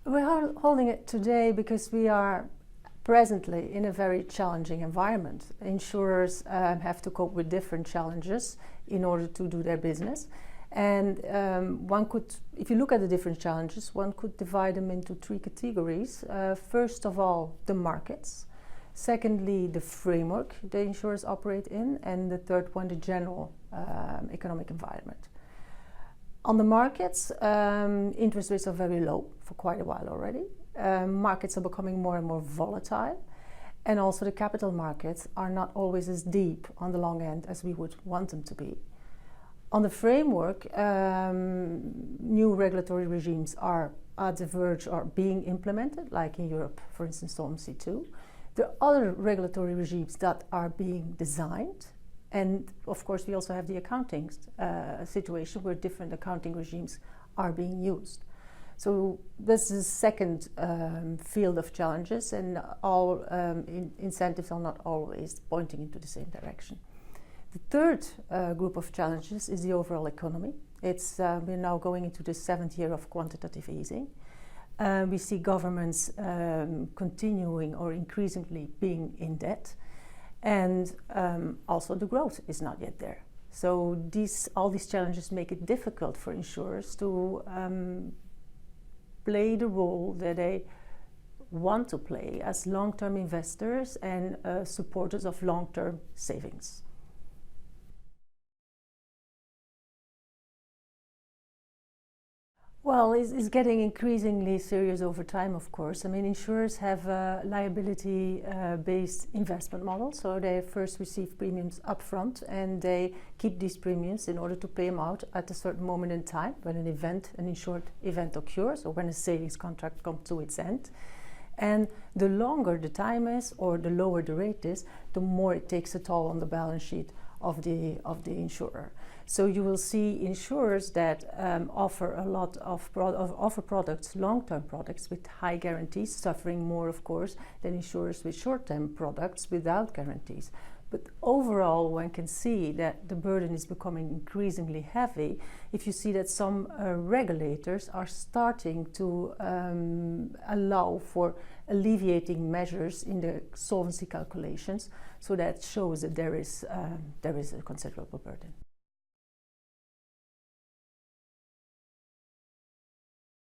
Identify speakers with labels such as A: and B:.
A: We're holding it today because we are presently in a very challenging environment. Insurers have to cope with different challenges in order to do their business. And one could, if you look at the different challenges, one could divide them into three categories. First of all, the markets. Secondly, the framework the insurers operate in. And the third one, the general economic environment. On the markets, interest rates are very low for quite a while already. Markets are becoming more and more volatile. And also the capital markets are not always as deep on the long end as we would want them to be. On the framework, new regulatory regimes are at the verge or being implemented, like in Europe, for instance, Solvency II. There are other regulatory regimes that are being designed. And of course, we also have the accounting situation where different accounting regimes are being used. So this is the second field of challenges, and all incentives are not always pointing into the same direction. The third group of challenges is the overall economy. We're now going into the 7th year of quantitative easing. We see governments continuing or increasingly being in debt, and also the growth is not yet there. So all these challenges make it difficult for insurers to play the role that they want to play as long-term investors and supporters of long-term savings. Well, it's getting increasingly serious over time, of course. I mean, insurers have a liability-based investment model, so they first receive premiums upfront and they keep these premiums in order to pay them out at a certain moment in time when an insured event occurs or when a savings contract comes to its end. And the longer the time is or the lower the rate is, the more it takes a toll on the balance sheet of the insurer. So you will see insurers that offer a lot of offer products, long-term products with high guarantees, suffering more, of course, than insurers with short-term products without guarantees. But overall, one can see that the burden is becoming increasingly heavy if you see that some regulators are starting to allow for alleviating measures in the solvency calculations. So that shows that there is a considerable burden.